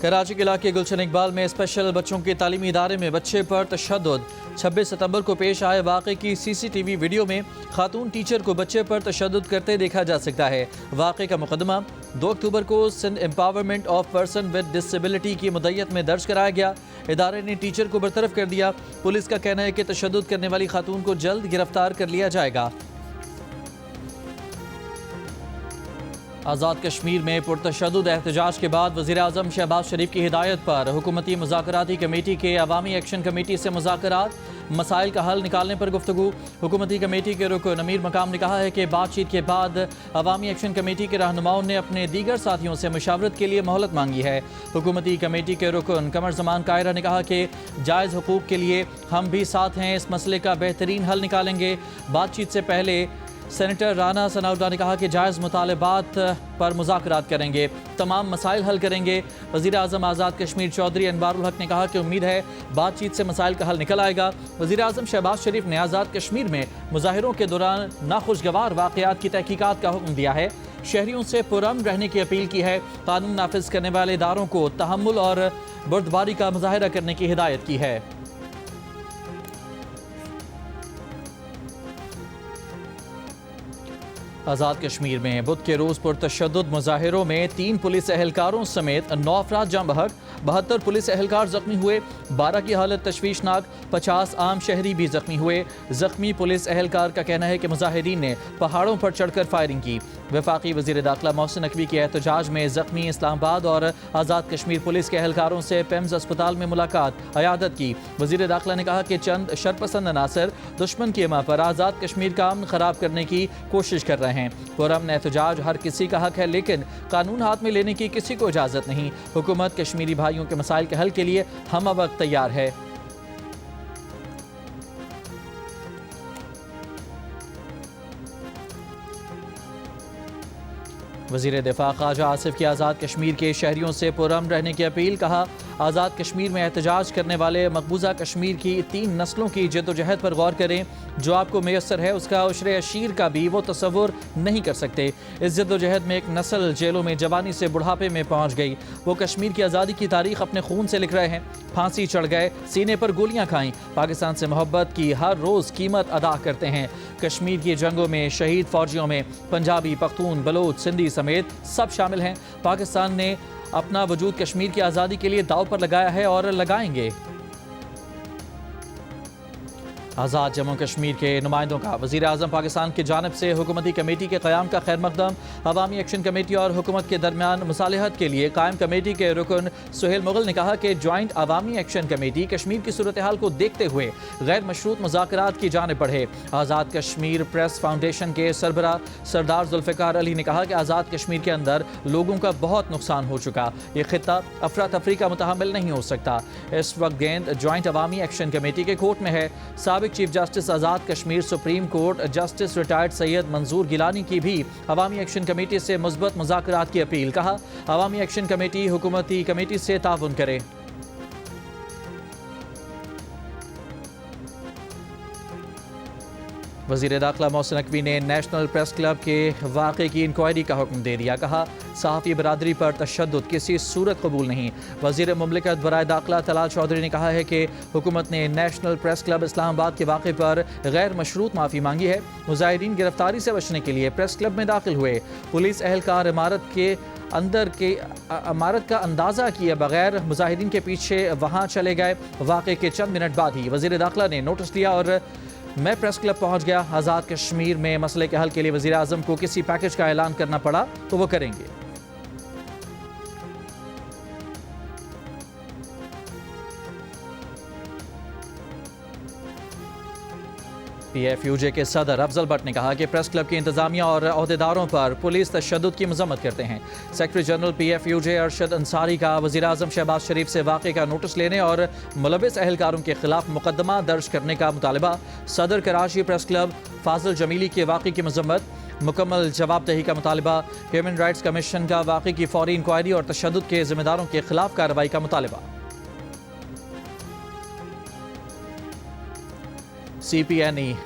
کراچی کے علاقے گلشن اقبال میں اسپیشل بچوں کے تعلیمی ادارے میں بچے پر تشدد 26 ستمبر کو پیش آئے واقعے کی سی سی ٹی وی ویڈیو میں خاتون ٹیچر کو بچے پر تشدد کرتے دیکھا جا سکتا ہے۔ واقعے کا مقدمہ 2 اکتوبر کو Sindh empowerment of person with disability کی مدعیت میں درج کرایا گیا۔ ادارے نے ٹیچر کو برطرف کر دیا۔ پولیس کا کہنا ہے کہ تشدد کرنے والی خاتون کو جلد گرفتار کر لیا جائے گا۔ آزاد کشمیر میں پرتشدد احتجاج کے بعد وزیراعظم شہباز شریف کی ہدایت پر حکومتی مذاکراتی کمیٹی کے عوامی ایکشن کمیٹی سے مذاکرات، مسائل کا حل نکالنے پر گفتگو۔ حکومتی کمیٹی کے رکن امیر مقام نے کہا ہے کہ بات چیت کے بعد عوامی ایکشن کمیٹی کے رہنماؤں نے اپنے دیگر ساتھیوں سے مشاورت کے لیے مہلت مانگی ہے۔ حکومتی کمیٹی کے رکن قمر زمان قاہرہ نے کہا کہ جائز حقوق کے لیے ہم بھی ساتھ ہیں، اس مسئلے کا بہترین حل نکالیں گے۔ بات چیت سے پہلے سینیٹر رانا ثناءاللہ نے کہا کہ جائز مطالبات پر مذاکرات کریں گے، تمام مسائل حل کریں گے۔ وزیراعظم آزاد کشمیر چودھری انوار الحق نے کہا کہ امید ہے بات چیت سے مسائل کا حل نکل آئے گا۔ وزیراعظم شہباز شریف نے آزاد کشمیر میں مظاہروں کے دوران ناخوشگوار واقعات کی تحقیقات کا حکم دیا ہے، شہریوں سے پرامن رہنے کی اپیل کی ہے، قانون نافذ کرنے والے اداروں کو تحمل اور بردباری کا مظاہرہ کرنے کی ہدایت کی ہے۔ آزاد کشمیر میں بدھ کے روز پرتشدد مظاہروں میں 3 پولیس اہلکاروں سمیت 9 افراد جاں بحق، 72 پولیس اہلکار زخمی ہوئے، 12 کی حالت تشویشناک، 50 عام شہری بھی زخمی ہوئے۔ زخمی پولیس اہلکار کا کہنا ہے کہ مظاہرین نے پہاڑوں پر چڑھ کر فائرنگ کی۔ وفاقی وزیر داخلہ محسن نقوی کے احتجاج میں زخمی اسلام آباد اور آزاد کشمیر پولیس کے اہلکاروں سے پیمز اسپتال میں ملاقات، عیادت کی۔ وزیر داخلہ نے کہا کہ چند شرپسند عناصر دشمن کی اما پر آزاد کشمیر کا امن خراب کرنے کی کوشش کر رہے ہیں۔ پرامن احتجاج ہر کسی کا حق ہے، لیکن قانون ہاتھ میں لینے کی کسی کو اجازت نہیں۔ حکومت کشمیری بھائیوں کے مسائل کے حل کے لیے ہمہ وقت تیار ہے۔ وزیر دفاع خواجہ آصف کی آزاد کشمیر کے شہریوں سے پرامن رہنے کی اپیل، کہا آزاد کشمیر میں احتجاج کرنے والے مقبوضہ کشمیر کی 3 نسلوں کی جدوجہد پر غور کریں، جو آپ کو میسر ہے اس کا عشر عشیر کا بھی وہ تصور نہیں کر سکتے۔ اس جدوجہد میں ایک نسل جیلوں میں جوانی سے بڑھاپے میں پہنچ گئی، وہ کشمیر کی آزادی کی تاریخ اپنے خون سے لکھ رہے ہیں، پھانسی چڑھ گئے، سینے پر گولیاں کھائیں، پاکستان سے محبت کی ہر روز قیمت ادا کرتے ہیں۔ کشمیر کی جنگوں میں شہید فوجیوں میں پنجابی، پختون، بلوچ، سندھی سمیت سب شامل ہیں۔ پاکستان نے اپنا وجود کشمیر کی آزادی کے لیے داؤ پر لگایا ہے اور لگائیں گے۔ آزاد جموں کشمیر کے نمائندوں کا وزیر اعظم پاکستان کی جانب سے حکومتی کمیٹی کے قیام کا خیر مقدم۔ عوامی ایکشن کمیٹی اور حکومت کے درمیان مصالحت کے لیے قائم کمیٹی کے رکن سہیل مغل نے کہا کہ جوائنٹ عوامی ایکشن کمیٹی کشمیر کی صورتحال کو دیکھتے ہوئے غیر مشروط مذاکرات کی جانب بڑھے۔ آزاد کشمیر پریس فاؤنڈیشن کے سربراہ سردار ذوالفقار علی نے کہا کہ آزاد کشمیر کے اندر لوگوں کا بہت نقصان ہو چکا، یہ خطہ افراتفری کا متحمل نہیں ہو سکتا۔ اس وقت گیند جوائنٹ عوامی ایکشن کمیٹی کے کورٹ میں ہے۔ سابق chief justice Azad Kashmir supreme court justice retired Syed Manzoor Gilani کی بھی عوامی ایکشن کمیٹی سے مثبت مذاکرات کی اپیل، کہا عوامی ایکشن کمیٹی حکومتی کمیٹی سے تعاون کرے۔ وزیر داخلہ محسن نقوی نے نیشنل پریس کلب کے واقعے کی انکوائری کا حکم دے دیا، کہا صحافی برادری پر تشدد کسی صورت قبول نہیں۔ وزیر مملکت برائے داخلہ طلال چودھری نے کہا ہے کہ حکومت نے نیشنل پریس کلب اسلام آباد کے واقعے پر غیر مشروط معافی مانگی ہے۔ مظاہرین گرفتاری سے بچنے کے لیے پریس کلب میں داخل ہوئے، پولیس اہلکار عمارت کا اندازہ کیے بغیر مظاہرین کے پیچھے وہاں چلے گئے۔ واقعے کے چند منٹ بعد ہی وزیر داخلہ نے نوٹس لیا اور میں پریس کلب پہنچ گیا۔ آزاد کشمیر میں مسئلے کے حل کے لیے وزیر اعظم کو کسی پیکج کا اعلان کرنا پڑا تو وہ کریں گے۔ پی ایف یو جے کے صدر افضل بٹ نے کہا کہ پریس کلب کی انتظامیہ اور عہدیداروں پر پولیس تشدد کی مذمت کرتے ہیں۔ Secretary general P F U J Arshad Ansari کا وزیر اعظم شہباز شریف سے واقعے کا نوٹس لینے اور ملوث اہلکاروں کے خلاف مقدمہ درج کرنے کا مطالبہ۔ صدر کراچی پریس کلب فاضل جمیلی کے واقعے کی مذمت، مکمل جواب دہی کا مطالبہ۔ ہیومن رائٹس کمیشن کا واقعے کی فوری انکوائری اور تشدد کے ذمہ داروں کے خلاف کارروائی کا مطالبہ۔ CPNE,